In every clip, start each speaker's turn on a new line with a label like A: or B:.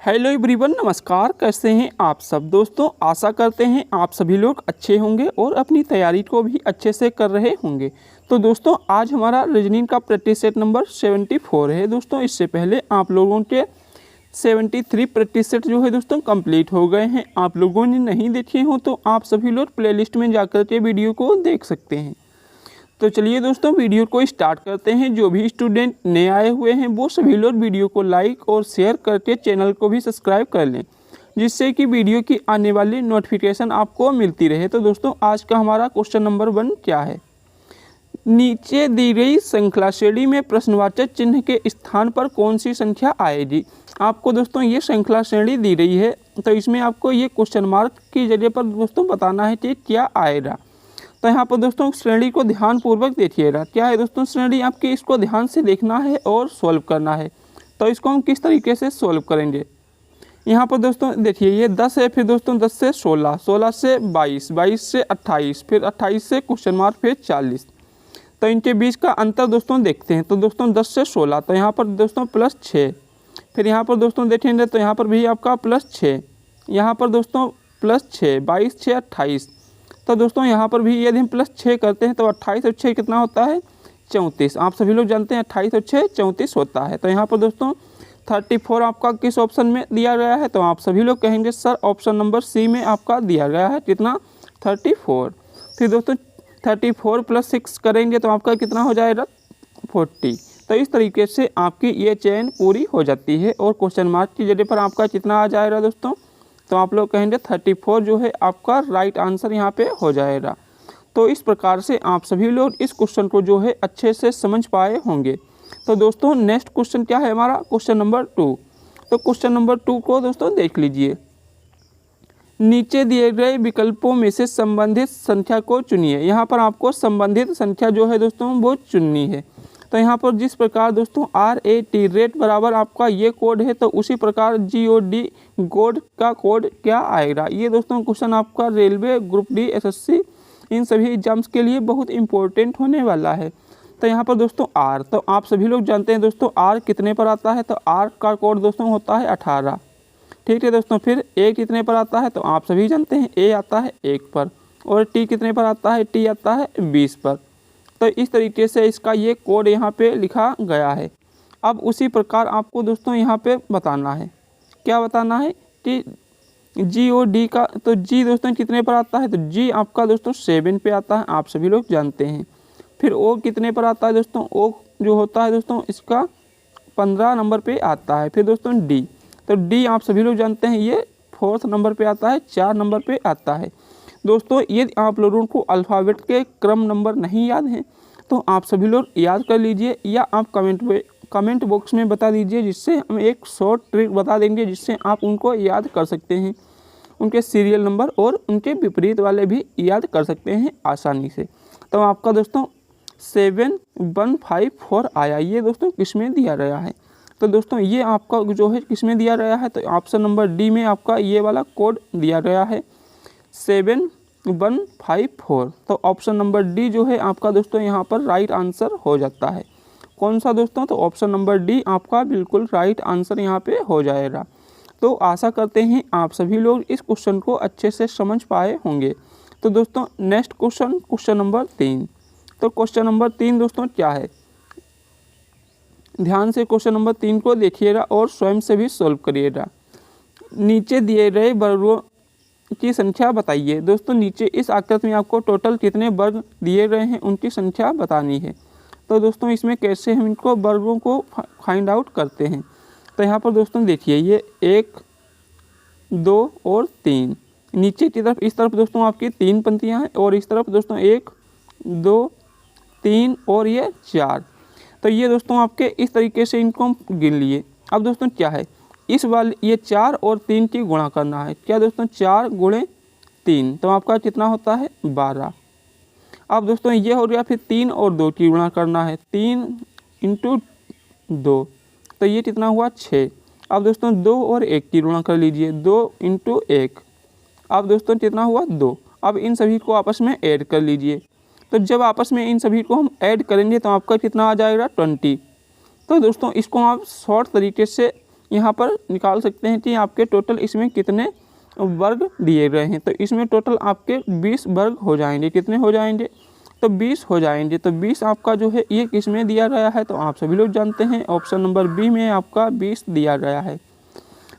A: Hello everyone, नमस्कार। कैसे हैं आप सब दोस्तों। आशा करते हैं आप सभी लोग अच्छे होंगे और अपनी तैयारी को भी अच्छे से कर रहे होंगे। तो दोस्तों आज हमारा रीजनिंग का प्रैक्टिस सेट नंबर 74 है दोस्तों। इससे पहले आप लोगों के 73 प्रैक्टिस सेट जो है दोस्तों कंप्लीट हो गए हैं। आप लोगों ने नहीं देखे हो तो आप सभी लोग प्लेलिस्ट में जाकर के वीडियो को देख सकते हैं। तो चलिए दोस्तों वीडियो को स्टार्ट करते हैं। जो भी स्टूडेंट नए आए हुए हैं वो सभी लोग वीडियो को लाइक और शेयर करके चैनल को भी सब्सक्राइब कर लें, जिससे कि वीडियो की आने वाली नोटिफिकेशन आपको मिलती रहे। तो दोस्तों आज का हमारा क्वेश्चन नंबर 1 क्या है। नीचे दी गई श्रृंखला श्रेणी में प्रश्नवाचक चिन्ह के स्थान पर कौन सी संख्या आएगी। आपको दोस्तों ये श्रृंखला श्रेणी दी रही है, तो इसमें आपको ये क्वेश्चन मार्क की जगह पर दोस्तों बताना है कि क्या आएगा। तो यहाँ पर दोस्तों श्रेणी को ध्यानपूर्वक देखिएगा। क्या है दोस्तों श्रेणी आपकी, इसको ध्यान से देखना है और सॉल्व करना है। तो इसको हम किस तरीके से सॉल्व करेंगे। यहाँ पर दोस्तों देखिए ये 10 है, फिर दोस्तों 10 से 16, 16 से 22, 22 से 28, फिर 28 से क्वेश्चन मार्क, फिर 40। तो इनके बीच का अंतर दोस्तों देखते हैं। तो दोस्तों 10 से 16, तो यहाँ पर दोस्तों +6, फिर यहाँ पर दोस्तों देखेंगे तो यहाँ पर भी आपका +6, यहाँ पर दोस्तों +6, 22 6 28। तो दोस्तों यहाँ पर भी यदि हम +6 करते हैं तो 28 और 6 कितना होता है 34। आप सभी लोग जानते हैं 28 और 6 34 होता है। तो यहाँ पर दोस्तों 34 आपका किस ऑप्शन में दिया गया है। तो आप सभी लोग कहेंगे सर ऑप्शन नंबर सी में आपका दिया गया है कितना 34। फिर दोस्तों 34 + 6 करेंगे तो आपका कितना हो जाएगा 40। तो इस तरीके से आपकी ये चेन पूरी हो जाती है और क्वेश्चन मार्क की जगह पर आपका कितना आ जाएगा दोस्तों। तो आप लोग कहेंगे 34 जो है आपका राइट आंसर यहाँ पे हो जाएगा। तो इस प्रकार से आप सभी लोग इस क्वेश्चन को जो है अच्छे से समझ पाए होंगे। तो दोस्तों नेक्स्ट क्वेश्चन क्या है हमारा, क्वेश्चन नंबर 2। तो क्वेश्चन नंबर 2 को दोस्तों देख लीजिए। नीचे दिए गए विकल्पों में से संबंधित संख्या को चुनिए। यहाँ पर आपको संबंधित संख्या जो है दोस्तों वो चुननी है। तो यहाँ पर जिस प्रकार दोस्तों RAT रेट बराबर आपका ये कोड है, तो उसी प्रकार GOD गोड का कोड क्या आएगा। ये दोस्तों क्वेश्चन आपका रेलवे, ग्रुप डी, SSC इन सभी एग्जाम्स के लिए बहुत इंपॉर्टेंट होने वाला है। तो यहाँ पर दोस्तों R, तो आप सभी लोग जानते हैं दोस्तों R कितने पर आता है। तो R का कोड दोस्तों होता है 18। ठीक है दोस्तों। फिर A कितने पर आता है, तो आप सभी जानते हैं A आता है 1 पर, और T कितने पर आता है, T आता है 20 पर। तो इस तरीके से इसका ये कोड यहाँ पे लिखा गया है। अब उसी प्रकार आपको दोस्तों यहाँ पे बताना है, क्या बताना है कि GOD का, तो G दोस्तों कितने पर आता है। तो G आपका दोस्तों 7 पे आता है, आप सभी लोग जानते हैं। फिर O कितने पर आता है दोस्तों, O जो होता है दोस्तों इसका 15 नंबर पे आता है। फिर दोस्तों D, तो D आप सभी लोग जानते हैं ये 4th नंबर पे आता है, 4 नंबर पे आता है। दोस्तों यदि आप लोगों को अल्फ़ाबेट के क्रम नंबर नहीं याद हैं तो आप सभी लोग याद कर लीजिए, या आप कमेंट बॉक्स में बता दीजिए, जिससे हम एक शॉर्ट ट्रिक बता देंगे जिससे आप उनको याद कर सकते हैं। उनके सीरियल नंबर और उनके विपरीत वाले भी याद कर सकते हैं आसानी से। तो आपका दोस्तों 7154 आया, ये दोस्तों किस में दिया गया है। तो दोस्तों ये आपका जो है किस में दिया गया है, तो ऑप्शन नंबर डी में आपका ये वाला कोड दिया गया है 7154। तो ऑप्शन नंबर डी जो है आपका दोस्तों यहाँ पर राइट आंसर हो जाता है। कौन सा दोस्तों, तो ऑप्शन नंबर डी आपका बिल्कुल राइट आंसर यहाँ पे हो जाएगा। तो आशा करते हैं आप सभी लोग इस क्वेश्चन को अच्छे से समझ पाए होंगे। तो दोस्तों नेक्स्ट क्वेश्चन, क्वेश्चन नंबर 3। तो क्वेश्चन नंबर 3 दोस्तों क्या है, ध्यान से क्वेश्चन नंबर 3 को देखिएगा और स्वयं से भी सॉल्व करिएगा। नीचे दिए गए वर्गों की संख्या बताइए। दोस्तों नीचे इस आकृति में आपको टोटल कितने वर्ग दिए गए हैं उनकी संख्या बतानी है। तो दोस्तों इसमें कैसे हम इनको वर्गों को फाइंड आउट करते हैं। तो यहाँ पर दोस्तों देखिए ये 1 2 और 3, नीचे की तरफ इस तरफ दोस्तों आपकी 3 पंक्तियाँ हैं और इस तरफ दोस्तों 1 2 3 और ये 4। तो ये दोस्तों आपके इस तरीके से इनको हम गिन लिए। अब दोस्तों क्या है, इस वाले ये 4 और 3 की गुणा करना है। क्या दोस्तों 4 × 3, तो आपका कितना होता है 12। अब दोस्तों ये हो गया, फिर 3 और 2 की गुणा करना है, 3 × 2, तो ये कितना हुआ 6। अब दोस्तों 2 और 1 की गुणा कर लीजिए, 2 × 1, अब दोस्तों कितना हुआ 2। अब इन सभी को आपस में ऐड कर लीजिए। तो जब आपस में इन सभी को हम ऐड करेंगे तो आपका कितना आ जाएगा 20। तो दोस्तों इसको आप शॉर्ट तरीके से यहाँ पर निकाल सकते हैं कि आपके टोटल इसमें कितने वर्ग दिए गए हैं। तो इसमें टोटल आपके 20 वर्ग हो जाएंगे। कितने हो जाएंगे? तो 20 हो जाएंगे। तो 20 आपका जो है ये किस में दिया गया है? तो आप सभी लोग जानते हैं ऑप्शन नंबर बी में आपका 20 दिया गया है।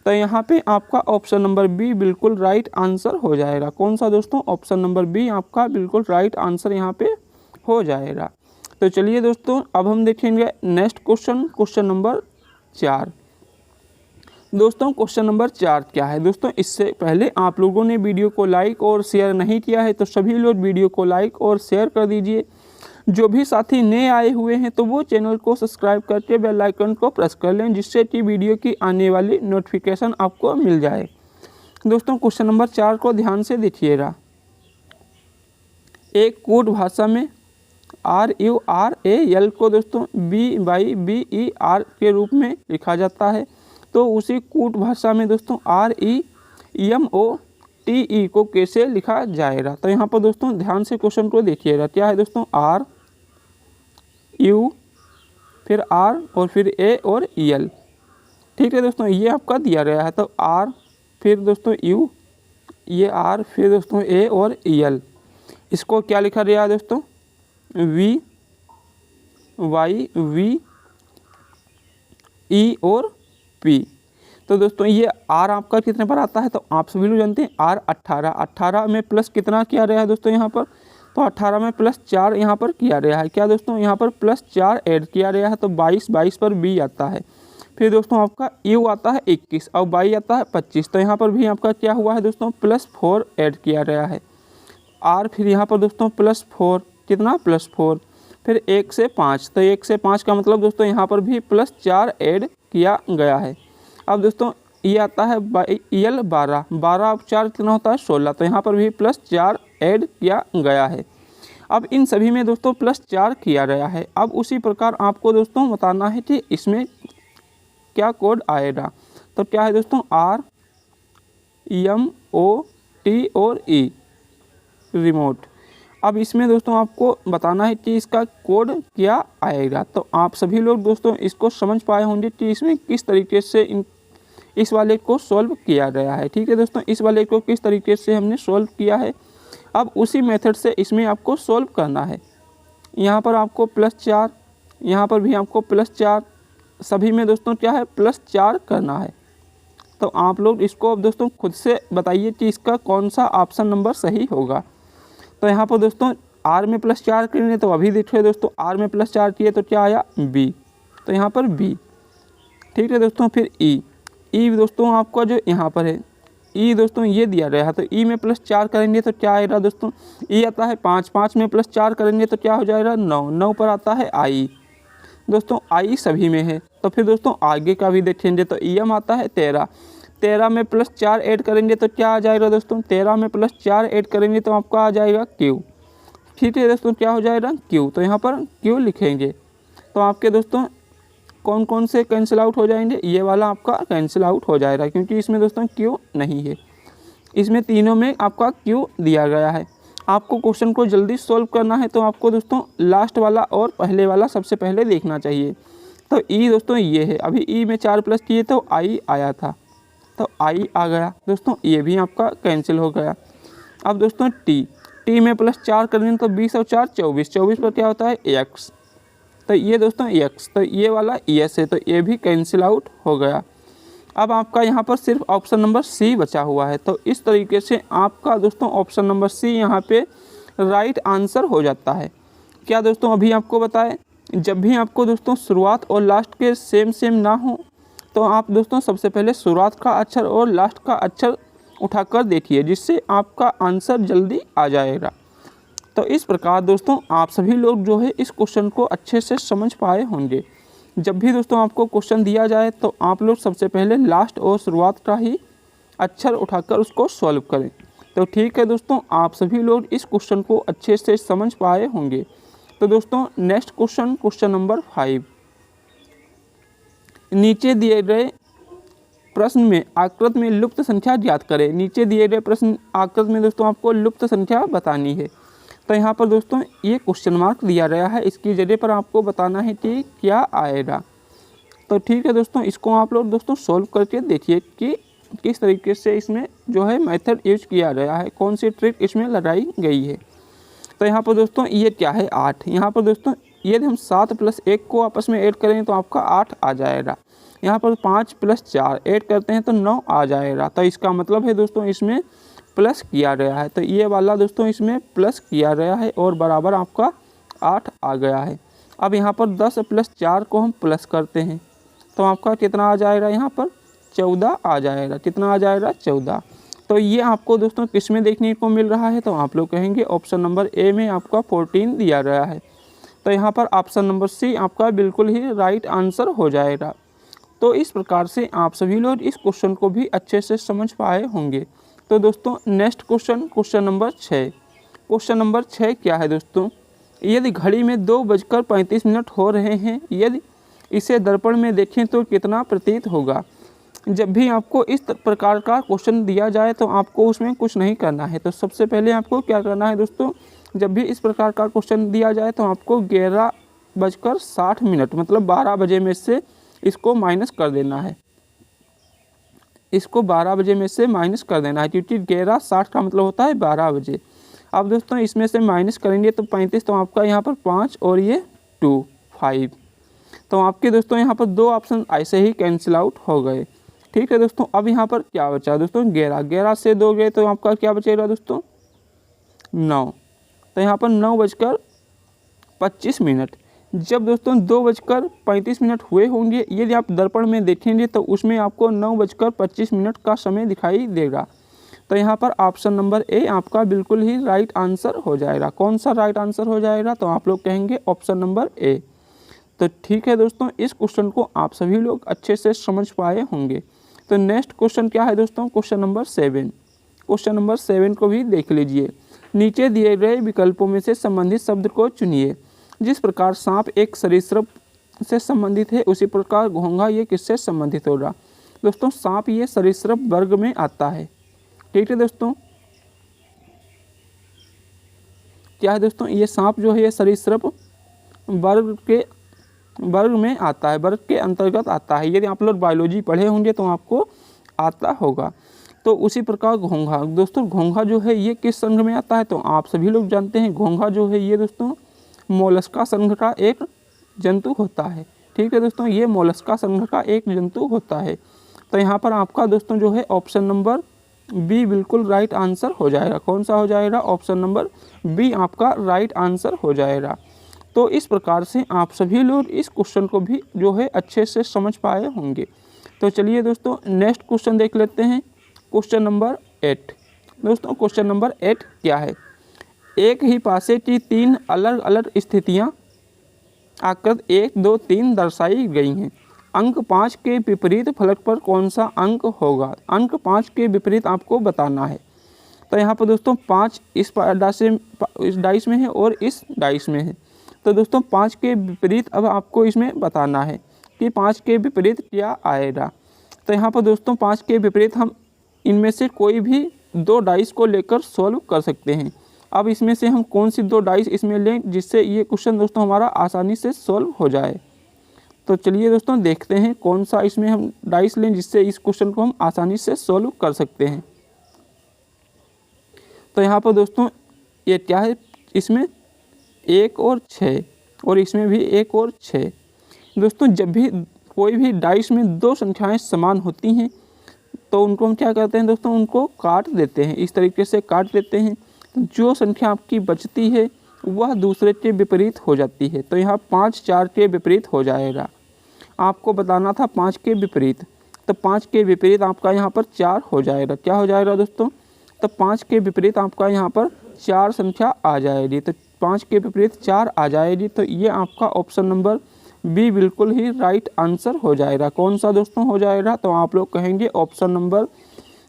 A: तो यहाँ पे आपका ऑप्शन नंबर बी बिल्कुल राइट आंसर हो जाएगा। कौन सा दोस्तों? ऑप्शन नंबर बी आपका बिल्कुल राइट आंसर यहाँ पे हो जाएगा। तो चलिए दोस्तों अब हम देखेंगे नेक्स्ट क्वेश्चन, क्वेश्चन नंबर 4। दोस्तों क्वेश्चन नंबर 4 क्या है? दोस्तों इससे पहले आप लोगों ने वीडियो को लाइक और शेयर नहीं किया है तो सभी लोग वीडियो को लाइक और शेयर कर दीजिए। जो भी साथी नए आए हुए हैं तो वो चैनल को सब्सक्राइब करके बेल आइकन को प्रेस कर लें, जिससे कि वीडियो की आने वाली नोटिफिकेशन आपको मिल जाए। दोस्तों क्वेश्चन नंबर 4 को ध्यान से देखिएगा। एक कूट भाषा में RURAL को दोस्तों BYBER के रूप में लिखा जाता है। तो उसी कूट भाषा में दोस्तों REMOTE को कैसे लिखा जाएगा? तो यहाँ पर दोस्तों ध्यान से क्वेश्चन को देखिएगा। क्या है दोस्तों? R U फिर R और फिर A और EL। ठीक है दोस्तों, ये आपका दिया गया है। तो R फिर दोस्तों U, ये R फिर दोस्तों A और EL। इसको क्या लिखा गया है दोस्तों? VYVE और P। तो दोस्तों ये R आपका कितने पर आता है? तो आप सभी लोग जानते हैं R 18 में प्लस कितना किया गया है दोस्तों यहाँ पर? तो 18 में प्लस 4 यहाँ पर किया गया है। क्या दोस्तों? यहाँ पर प्लस 4 ऐड किया गया है। तो 22 पर B आता है। फिर दोस्तों आपका U आता है 21 और Y आता है 25। तो यहाँ पर भी आपका क्या हुआ है दोस्तों? प्लस 4 ऐड किया गया है। R फिर यहाँ पर दोस्तों प्लस 4, कितना? प्लस 4। फिर 1 से 5, तो 1 से 5 का मतलब दोस्तों यहाँ पर भी प्लस 4 ऐड किया गया है। अब दोस्तों ये आता है EL 12 अब 4 कितना होता है? 16। तो यहाँ पर भी प्लस 4 ऐड किया गया है। अब इन सभी में दोस्तों प्लस 4 किया गया है। अब उसी प्रकार आपको दोस्तों बताना है कि इसमें क्या कोड आएगा। तो क्या है दोस्तों? REMOT और E रिमोट। अब इसमें दोस्तों आपको बताना है कि इसका कोड क्या आएगा। तो आप सभी लोग दोस्तों इसको समझ पाए होंगे कि इसमें किस तरीके से इस वाले को सॉल्व किया गया है। ठीक है दोस्तों, इस वाले को किस तरीके से हमने सॉल्व किया है, अब उसी मेथड से इसमें आपको सॉल्व करना है। यहाँ पर आपको प्लस 4, यहाँ पर भी आपको प्लस 4, सभी में दोस्तों क्या है? प्लस 4 करना है। तो आप लोग इसको अब दोस्तों खुद से बताइए कि इसका कौन सा ऑप्शन नंबर सही होगा। तो यहाँ पर दोस्तों R में प्लस 4 करेंगे तो अभी देखिए दोस्तों R में प्लस 4 किए तो क्या आया? B। तो यहाँ पर B। ठीक है दोस्तों, फिर E दोस्तों आपका जो यहाँ पर है E दोस्तों ये दिया गया है। तो E में प्लस 4 करेंगे तो क्या आएगा दोस्तों? E आता है 5 में प्लस 4 करेंगे तो क्या हो जाएगा? 9 पर आता है I। दोस्तों I सभी में है। तो फिर दोस्तों आगे का भी देखेंगे तो EM आता है 13 में प्लस 4 ऐड करेंगे तो क्या आ जाएगा दोस्तों? 13 में प्लस 4 ऐड करेंगे तो आपका आ जाएगा Q। ठीक है दोस्तों, क्या हो जाएगा? Q। तो यहाँ पर Q लिखेंगे तो आपके दोस्तों कौन कौन से कैंसिल आउट हो जाएंगे? ये वाला आपका कैंसिल आउट हो जाएगा क्योंकि इसमें दोस्तों Q नहीं है। इसमें तीनों में आपका Q दिया गया है। आपको क्वेश्चन को जल्दी सॉल्व करना है तो आपको दोस्तों लास्ट वाला और पहले वाला सबसे पहले देखना चाहिए। तो E दोस्तों ये है, अभी E में 4 प्लस किए तो I आया था, तो I आ गया दोस्तों, ये भी आपका कैंसिल हो गया। अब दोस्तों T में प्लस 4 करेंगे तो 20 और 4 24 पर क्या होता है? X। तो ये दोस्तों X, तो ये वाला ES है, तो ये भी कैंसिल आउट हो गया। अब आपका यहाँ पर सिर्फ ऑप्शन नंबर C बचा हुआ है। तो इस तरीके से आपका दोस्तों ऑप्शन नंबर C यहाँ पे राइट आंसर हो जाता है। क्या दोस्तों अभी आपको बताएं, जब भी आपको दोस्तों शुरुआत और लास्ट के सेम ना हो तो आप दोस्तों सबसे पहले शुरुआत का अक्षर और लास्ट का अक्षर उठाकर देखिए, जिससे आपका आंसर जल्दी आ जाएगा। तो इस प्रकार दोस्तों आप सभी लोग जो है इस क्वेश्चन को अच्छे से समझ पाए होंगे। जब भी दोस्तों आपको क्वेश्चन दिया जाए तो आप लोग सबसे पहले लास्ट और शुरुआत का ही अक्षर उठाकर उसको सॉल्व करें। तो ठीक है दोस्तों, आप सभी लोग इस क्वेश्चन को अच्छे से समझ पाए होंगे। तो दोस्तों नेक्स्ट क्वेश्चन, क्वेश्चन नंबर 5। नीचे दिए गए प्रश्न में आकृति में लुप्त संख्या ज्ञात करें। नीचे दिए गए प्रश्न आकृति में दोस्तों आपको लुप्त संख्या बतानी है। तो यहाँ पर दोस्तों ये क्वेश्चन मार्क दिया गया है, इसकी जगह पर आपको बताना है कि क्या आएगा। तो ठीक है दोस्तों, इसको आप लोग दोस्तों सॉल्व करके देखिए कि किस तरीके से इसमें जो है मेथड यूज किया गया है, कौन सी ट्रिक इसमें लगाई गई है। तो यहाँ पर दोस्तों ये क्या है 8। यहाँ पर दोस्तों यदि हम 7 + 1 को आपस में ऐड करें तो आपका 8 आ जाएगा। यहाँ पर 5 + 4 ऐड करते हैं तो 9 आ जाएगा। तो इसका मतलब है दोस्तों इसमें प्लस किया गया है, तो ये वाला दोस्तों इसमें प्लस किया गया है और बराबर आपका 8 आ गया है। अब यहाँ पर 10 + 4 को हम प्लस करते हैं तो आपका कितना आ जाएगा, यहाँ पर 14 आ जाएगा। कितना आ जाएगा, 14। तो ये आपको दोस्तों किस में देखने को मिल रहा है, तो आप लोग कहेंगे ऑप्शन नंबर ए में आपका 14 दिया गया है। तो यहाँ पर ऑप्शन नंबर सी आपका बिल्कुल ही राइट आंसर हो जाएगा। तो इस प्रकार से आप सभी लोग इस क्वेश्चन को भी अच्छे से समझ पाए होंगे। तो दोस्तों next question number 6। Question number 6 क्या है दोस्तों, यदि घड़ी में 2:35 हो रहे हैं, यदि इसे दर्पण में देखें तो कितना प्रतीत होगा। जब भी आपको इस प्रकार का क्वेश्चन दिया जाए तो आपको उसमें कुछ नहीं करना है। तो सबसे पहले आपको क्या करना है दोस्तों, जब भी इस प्रकार का क्वेश्चन दिया जाए तो आपको 11:60 मतलब 12 बजे में से इसको माइनस कर देना है। इसको 12 बजे में से माइनस कर देना है, क्योंकि 11:60 का मतलब होता है 12 बजे। अब दोस्तों इसमें से माइनस करेंगे तो 35, तो आपका यहाँ पर 5 और ये 2 5। तो आपके दोस्तों यहाँ पर 2 ऑप्शन ऐसे ही कैंसिल आउट हो गए। ठीक है दोस्तों, अब यहाँ पर क्या बचा दोस्तों, 11 से 2 गए तो आपका क्या बचेगा दोस्तों, 9। तो यहाँ पर 9:25। जब दोस्तों 2:35 हुए होंगे, यदि आप दर्पण में देखेंगे तो उसमें आपको 9:25 का समय दिखाई देगा। तो यहाँ पर ऑप्शन नंबर ए आपका बिल्कुल ही राइट आंसर हो जाएगा। कौन सा राइट आंसर हो जाएगा, तो आप लोग कहेंगे ऑप्शन नंबर ए। तो ठीक है दोस्तों, इस क्वेश्चन को आप सभी लोग अच्छे से समझ पाए होंगे। तो नेक्स्ट क्वेश्चन क्या है दोस्तों, क्वेश्चन नंबर 7। क्वेश्चन नंबर 7 को भी देख लीजिए। नीचे दिए गए विकल्पों में से संबंधित शब्द को चुनिए। जिस प्रकार सांप एक सरीसृप से संबंधित है, उसी प्रकार घोंघा ये किससे संबंधित होगा। दोस्तों सांप ये सरीसृप वर्ग में आता है। ठीक है दोस्तों, क्या है दोस्तों, ये सांप जो है ये सरीसृप वर्ग में आता है, वर्ग के अंतर्गत आता है। यदि आप लोग बायोलॉजी पढ़े होंगे तो आपको आता होगा। तो उसी प्रकार घोंघा, दोस्तों घोंघा जो है ये किस संघ में आता है, तो आप सभी लोग जानते हैं घोंघा जो है ये दोस्तों मोलस्का संघ का एक जंतु होता है। ठीक है दोस्तों, ये मोलस्का संघ का एक जंतु होता है। तो यहाँ पर आपका दोस्तों जो है ऑप्शन नंबर बी बिल्कुल राइट आंसर हो जाएगा। कौन सा हो जाएगा, ऑप्शन नंबर बी आपका राइट आंसर हो जाएगा। तो इस प्रकार से आप सभी लोग इस क्वेश्चन को भी जो है अच्छे से समझ पाए होंगे। तो चलिए दोस्तों नेक्स्ट क्वेश्चन देख लेते हैं, क्वेश्चन नंबर 8। दोस्तों क्वेश्चन नंबर 8 क्या है, एक ही पासे की 3 अलग अलग स्थितियां आकृति 1 2 3 दर्शाई गई हैं। अंक 5 के विपरीत फलक पर कौन सा अंक होगा। अंक 5 के विपरीत आपको बताना है। तो यहाँ पर दोस्तों 5 इस डाइस में है और इस डाइस में है। तो दोस्तों 5 के विपरीत अब आपको इसमें बताना है कि 5 के विपरीत क्या आएगा। तो यहाँ पर दोस्तों 5 के विपरीत हम इनमें से कोई भी 2 डाइस को लेकर सॉल्व कर सकते हैं। अब इसमें से हम कौन सी 2 डाइस इसमें लें जिससे ये क्वेश्चन दोस्तों हमारा आसानी से सॉल्व हो जाए। तो चलिए दोस्तों देखते हैं कौन सा इसमें हम डाइस लें जिससे इस क्वेश्चन को हम आसानी से सॉल्व कर सकते हैं। तो यहाँ पर दोस्तों ये क्या है, इसमें 1 और 6 और इसमें भी 1 और 6। दोस्तों जब भी कोई भी डाइस में 2 संख्याएं समान होती हैं तो उनको हम क्या करते हैं दोस्तों, उनको काट देते हैं। इस तरीके से काट देते हैं, जो संख्या आपकी बचती है वह दूसरे के विपरीत हो जाती है। तो यहाँ 5 4 के विपरीत हो जाएगा। आपको बताना था 5 के विपरीत, तो 5 के विपरीत आपका यहाँ पर 4 हो जाएगा। क्या हो जाएगा दोस्तों, तो 5 के विपरीत आपका यहाँ पर 4 संख्या आ जाएगी। तो 5 के विपरीत 4 आ जाएगी। तो ये आपका ऑप्शन नंबर बी बिल्कुल ही राइट आंसर हो जाएगा। कौन सा दोस्तों हो जाएगा, तो आप लोग कहेंगे option number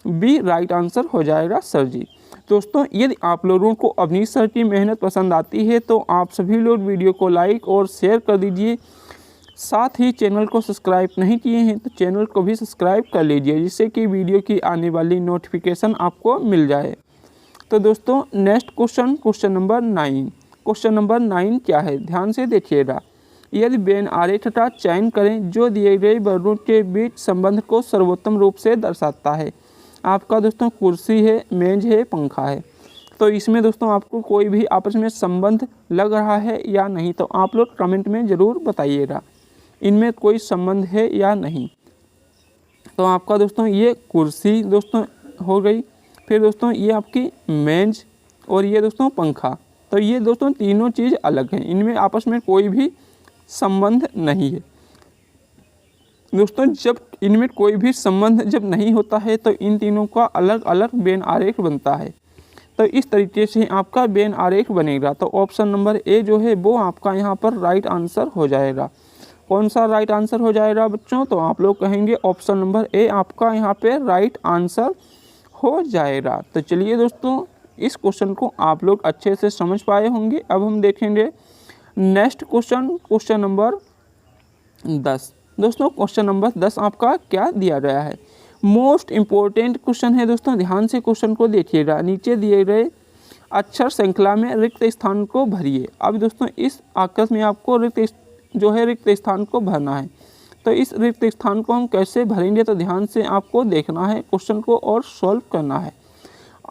A: B right answer हो जाएगा सर जी। दोस्तों यदि आप लोगों को अवनीश सर की मेहनत पसंद आती है तो आप सभी लोग वीडियो को लाइक और शेयर कर दीजिए। साथ ही चैनल को सब्सक्राइब नहीं किए हैं तो चैनल को भी सब्सक्राइब कर लीजिए, जिससे कि वीडियो की आने वाली नोटिफिकेशन आपको मिल जाए। तो दोस्तों next question number 9। Question number 9 क्या है, ध्यान से देखिएगा। यदि बेन आरेख तथा चयन करें जो दिए गए वर्णों के बीच संबंध को सर्वोत्तम रूप से दर्शाता है। आपका दोस्तों कुर्सी है, मेज है, पंखा है। तो इसमें दोस्तों आपको कोई भी आपस में संबंध लग रहा है या नहीं, तो आप लोग कमेंट में ज़रूर बताइएगा इनमें कोई संबंध है या नहीं। तो आपका दोस्तों ये कुर्सी दोस्तों हो गई, फिर दोस्तों ये आपकी मेज और ये दोस्तों पंखा। तो ये दोस्तों तीनों चीज़ अलग हैं, इनमें आपस में कोई भी संबंध नहीं है। दोस्तों जब इनमें कोई भी संबंध जब नहीं होता है तो इन तीनों का अलग अलग बेन आरेख बनता है। तो इस तरीके से आपका बेन आरेख बनेगा। तो ऑप्शन नंबर ए जो है वो आपका यहाँ पर राइट आंसर हो जाएगा। कौन सा राइट आंसर हो जाएगा बच्चों? तो आप लोग कहेंगे ऑप्शन नंबर ए आपका यहाँ पे राइट आंसर हो जाएगा। तो चलिए दोस्तों इस क्वेश्चन को आप लोग अच्छे से समझ पाए होंगे। अब हम देखेंगे नेक्स्ट क्वेश्चन, क्वेश्चन नंबर 10। दोस्तों क्वेश्चन नंबर 10 आपका क्या दिया गया है? मोस्ट इम्पोर्टेंट क्वेश्चन है दोस्तों, ध्यान से क्वेश्चन को देखिएगा। नीचे दिए गए अक्षर श्रृंखला में रिक्त स्थान को भरिए। अब दोस्तों इस आकृति में आपको रिक्त स्थान को भरना है। तो इस रिक्त स्थान को हम कैसे भरेंगे, तो ध्यान से आपको देखना है क्वेश्चन को और सॉल्व करना है।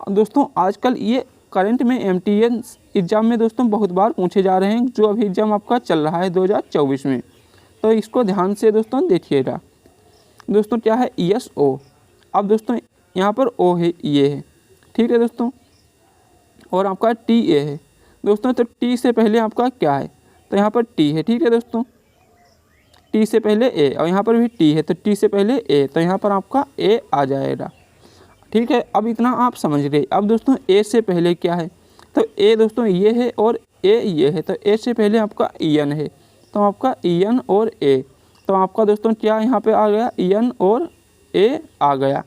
A: दोस्तों आजकल ये करंट में एमटीएस एग्ज़ाम में दोस्तों बहुत बार पूछे जा रहे हैं, जो अभी एग्ज़ाम आपका चल रहा है 2024 में। तो इसको ध्यान से दोस्तों देखिएगा। दोस्तों क्या है? यस ओ। अब दोस्तों यहाँ पर ओ है, ये है, ठीक है दोस्तों, और आपका टी ए है दोस्तों। तो टी से पहले आपका क्या है? तो यहाँ पर टी है, ठीक है दोस्तों, टी से पहले ए, और यहाँ पर भी टी है, तो टी से पहले ए, तो यहाँ पर आपका ए आ जाएगा, ठीक है। अब इतना आप समझ गए। अब दोस्तों ए से पहले क्या है? तो ए दोस्तों ये है और ए ये है, तो ए से पहले आपका एन है, तो आपका एन और ए, तो आपका दोस्तों क्या यहाँ पे आ गया? एन और ए आ गया।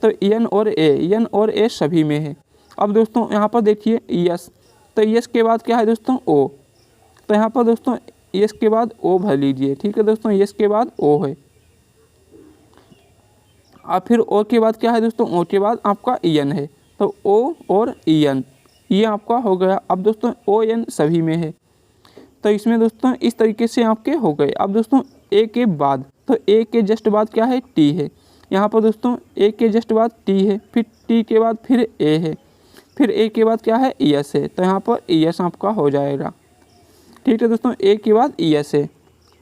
A: तो एन और ए सभी में है। अब दोस्तों यहाँ पर देखिए यस, तो यस के बाद क्या है दोस्तों? ओ, तो यहाँ पर दोस्तों यस के बाद ओ भर लीजिए, ठीक है दोस्तों, यस के बाद ओ है। अब फिर ओ के बाद क्या है दोस्तों? ओ के बाद आपका एन है, तो ओ और एन ये आपका हो गया। अब दोस्तों ओ एन सभी में है, तो इसमें दोस्तों इस तरीके से आपके हो गए। अब दोस्तों ए के बाद, तो ए के जस्ट बाद क्या है? टी है। यहाँ पर दोस्तों ए के जस्ट बाद टी है, फिर टी के बाद फिर ए है, फिर ए के बाद क्या है? एस है, तो यहाँ पर एस आपका हो जाएगा, ठीक है दोस्तों। ए के बाद एस है,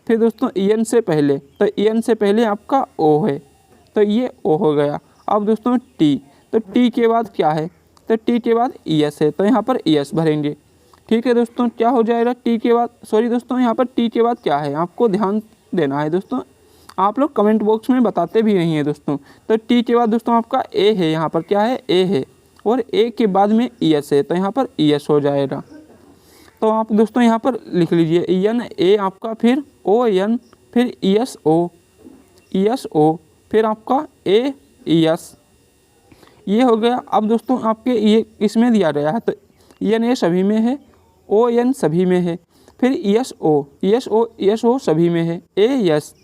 A: फिर दोस्तों एन से पहले, तो एन से पहले आपका ओ है, तो ये ओ हो गया। अब दोस्तों टी, तो टी के बाद क्या है? तो टी के बाद एस है, तो यहाँ पर एस भरेंगे, ठीक है दोस्तों। क्या हो जाएगा? टी के बाद, सॉरी दोस्तों यहाँ पर टी के बाद क्या है आपको ध्यान देना है दोस्तों, आप लोग कमेंट बॉक्स में बताते भी नहीं है दोस्तों। तो टी के बाद दोस्तों आपका ए है, यहाँ पर क्या है? ए है, और ए के बाद में एस है, तो यहाँ पर एस हो जाएगा। तो आप दोस्तों यहाँ पर लिख लीजिए एन ए आपका, फिर ओ एन, फिर एस ओ, फिर आपका ए एस, ये हो गया। अब दोस्तों आपके ये इसमें दिया गया है, तो एन ए सभी में है, ओ एन सभी में है, फिर एस ओ सभी में है, ए एस।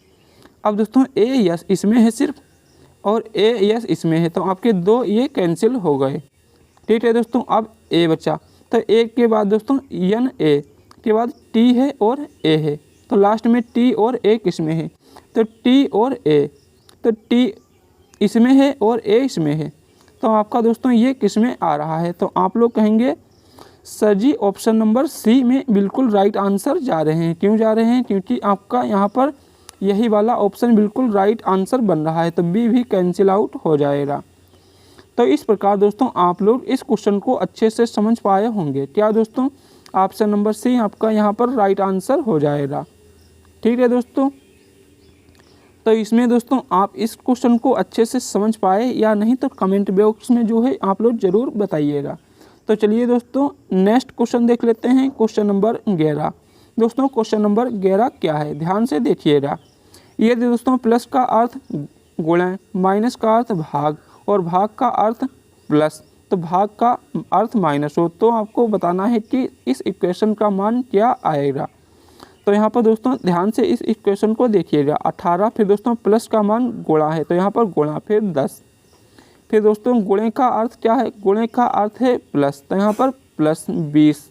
A: अब दोस्तों ए एस इसमें है सिर्फ, और ए एस इसमें है, तो आपके दो ये कैंसिल हो गए, ठीक है दोस्तों। अब ए बचा, तो ए के बाद दोस्तों एन ए के बाद टी है और ए है, तो लास्ट में टी और ए किसमें है? तो टी और ए, तो टी इसमें है और ए इसमें है, तो आपका दोस्तों ये किसमें आ रहा है? तो आप लोग कहेंगे सर जी ऑप्शन नंबर सी में बिल्कुल राइट आंसर जा रहे हैं। क्यों जा रहे हैं? क्योंकि आपका यहाँ पर यही वाला ऑप्शन बिल्कुल राइट आंसर बन रहा है, तो बी भी कैंसिल आउट हो जाएगा। तो इस प्रकार दोस्तों आप लोग इस क्वेश्चन को अच्छे से समझ पाए होंगे। क्या दोस्तों? ऑप्शन नंबर सी आपका यहाँ पर राइट आंसर हो जाएगा, ठीक है दोस्तों। तो इसमें दोस्तों आप इस क्वेश्चन को अच्छे से समझ पाए या नहीं, तो कमेंट बॉक्स में जो है आप लोग ज़रूर बताइएगा। तो चलिए दोस्तों नेक्स्ट क्वेश्चन देख लेते हैं, क्वेश्चन नंबर 11। दोस्तों क्वेश्चन नंबर 11 क्या है? ध्यान से देखिएगा। ये दोस्तों प्लस का अर्थ गुणा, माइनस का अर्थ भाग, और भाग का अर्थ प्लस, तो भाग का अर्थ माइनस हो, तो आपको बताना है कि इस इक्वेशन का मान क्या आएगा। तो यहाँ पर दोस्तों ध्यान से इस इक्वेशन को देखिएगा। 18, फिर दोस्तों प्लस का मान गुणा है, तो यहाँ पर गुणा, फिर 10, फिर दोस्तों गुणे का अर्थ क्या है? गुणे का अर्थ है प्लस, तो यहाँ पर प्लस 20,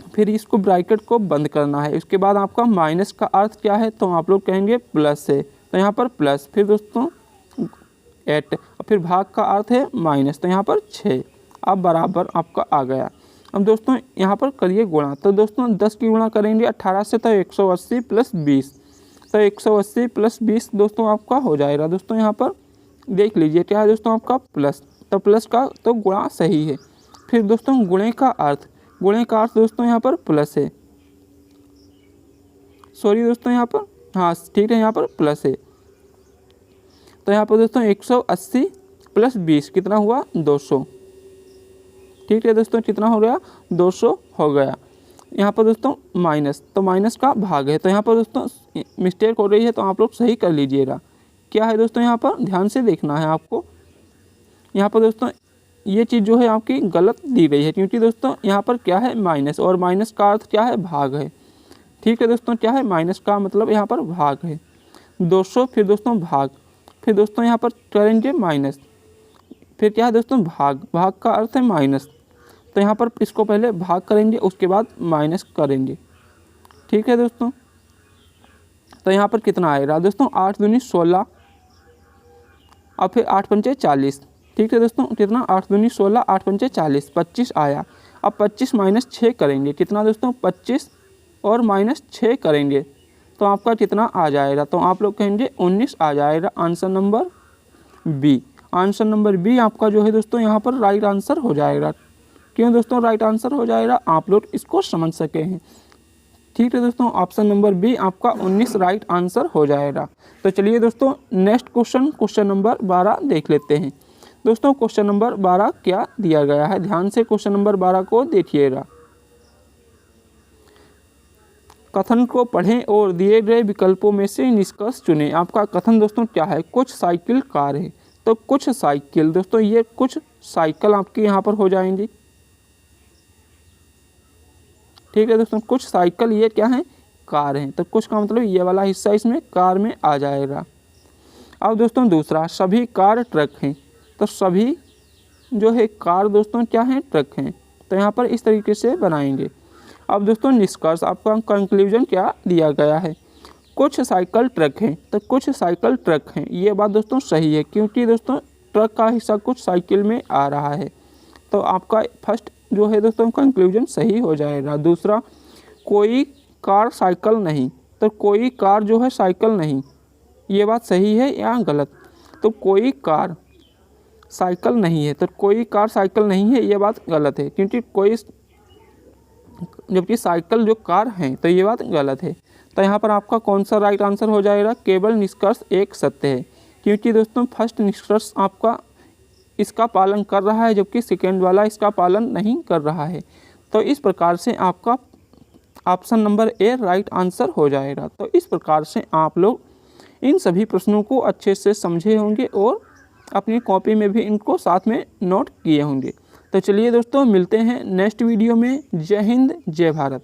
A: फिर इसको ब्रैकेट को बंद करना है। उसके बाद आपका माइनस का अर्थ क्या है, तो आप लोग कहेंगे प्लस है, तो यहाँ पर प्लस, फिर दोस्तों 8, और फिर भाग का अर्थ है माइनस, तो यहाँ पर 6। अब बराबर आपका आ गया। अब दोस्तों यहाँ पर करिए गुणा, तो दोस्तों 10 की गुणा करेंगे 18 से, तो 180 प्लस 20, तो 180 प्लस 20 दोस्तों आपका हो जाएगा। दोस्तों यहाँ पर देख लीजिए क्या है दोस्तों आपका प्लस, तो प्लस का तो गुणा सही है। फिर दोस्तों गुणे का अर्थ दोस्तों यहाँ पर प्लस है, सॉरी दोस्तों यहाँ पर, हाँ ठीक है, यहाँ पर प्लस है। तो यहाँ पर दोस्तों 180 प्लस 20 कितना हुआ, 200। ठीक है दोस्तों, कितना हो गया, 200 हो गया। यहाँ पर दोस्तों माइनस, तो माइनस का भाग है, तो यहाँ पर दोस्तों मिस्टेक हो रही है, तो आप लोग सही कर लीजिएगा। क्या है दोस्तों यहाँ पर ध्यान से देखना है आपको। यहाँ पर दोस्तों ये चीज़ जो है आपकी गलत दी गई है, क्योंकि दोस्तों यहाँ पर क्या है माइनस, और माइनस का अर्थ क्या है, भाग है। ठीक है दोस्तों, क्या है माइनस का मतलब यहाँ पर भाग है। 200 फिर दोस्तों भाग, फिर दोस्तों यहाँ पर करेंगे माइनस, फिर क्या है दोस्तों भाग का अर्थ है माइनस, तो यहाँ पर इसको पहले भाग करेंगे, उसके बाद माइनस करेंगे। ठीक है दोस्तों, तो यहाँ पर कितना आएगा दोस्तों, 8 दूनी 16, और फिर 8 पंचे 40। ठीक है दोस्तों, कितना, 8 दूनी 16, 8 पंचे 40, 25 आया। अब 25 माइनस 6 करेंगे, कितना दोस्तों, 25 और माइनस 6 करेंगे, तो आपका कितना आ जाएगा, तो आप लोग कहेंगे 19 आ जाएगा। Answer number B, answer number B आपका जो है दोस्तों यहाँ पर राइट आंसर हो जाएगा। क्यों दोस्तों राइट आंसर हो जाएगा, आप लोग इसको समझ सके हैं। ठीक है दोस्तों, ऑप्शन नंबर बी आपका 19 राइट आंसर हो जाएगा। तो चलिए दोस्तों नेक्स्ट क्वेश्चन नंबर 12 देख लेते हैं। दोस्तों क्वेश्चन नंबर 12 क्या दिया गया है, ध्यान से क्वेश्चन नंबर 12 को देखिएगा। कथन को पढ़ें और दिए गए विकल्पों में से निष्कर्ष चुनें। आपका कथन दोस्तों क्या है, कुछ साइकिल कार है, तो कुछ साइकिल दोस्तों, ये कुछ साइकिल आपकी यहाँ पर हो जाएंगी। ठीक है दोस्तों, कुछ साइकिल ये क्या है, कार है, तो कुछ का मतलब ये वाला हिस्सा इसमें कार में आ जाएगा। अब दोस्तों दूसरा, सभी कार ट्रक हैं, तो सभी जो है कार दोस्तों क्या है, ट्रक हैं, तो यहाँ पर इस तरीके से बनाएंगे। अब दोस्तों निष्कर्ष, आपका कंक्लूजन क्या दिया गया है, कुछ साइकिल ट्रक हैं, तो कुछ साइकिल ट्रक हैं, ये बात दोस्तों सही है, क्योंकि दोस्तों ट्रक का हिस्सा कुछ साइकिल में आ रहा है, तो आपका फर्स्ट जो है दोस्तों कंक्लूजन सही हो जाएगा। दूसरा, कोई कार साइकिल नहीं, तो कोई कार जो है साइकिल नहीं, ये बात सही है या गलत, तो कोई कार साइकिल नहीं है, तो कोई कार साइकिल नहीं है, ये बात गलत है, क्योंकि कोई, जबकि साइकिल जो कार हैं, तो ये बात गलत है। तो यहाँ पर आपका कौन सा राइट आंसर हो जाएगा, केवल निष्कर्ष एक सत्य है, क्योंकि दोस्तों फर्स्ट निष्कर्ष आपका इसका पालन कर रहा है, जबकि सेकेंड वाला इसका पालन नहीं कर रहा है। तो इस प्रकार से आपका option number A right answer हो जाएगा। तो इस प्रकार से आप लोग इन सभी प्रश्नों को अच्छे से समझे होंगे और अपनी कॉपी में भी इनको साथ में नोट किए होंगे। तो चलिए दोस्तों मिलते हैं नेक्स्ट वीडियो में। जय हिंद, जय भारत।